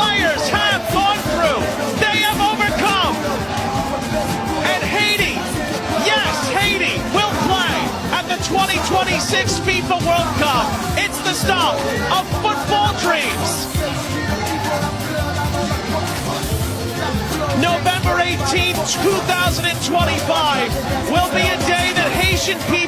players have gone through. They have overcome. And Haiti, yes, Haiti will play at the 2026 FIFA World Cup. It's the start of football dreams. November 18th, 2025 will be a day that Haitian people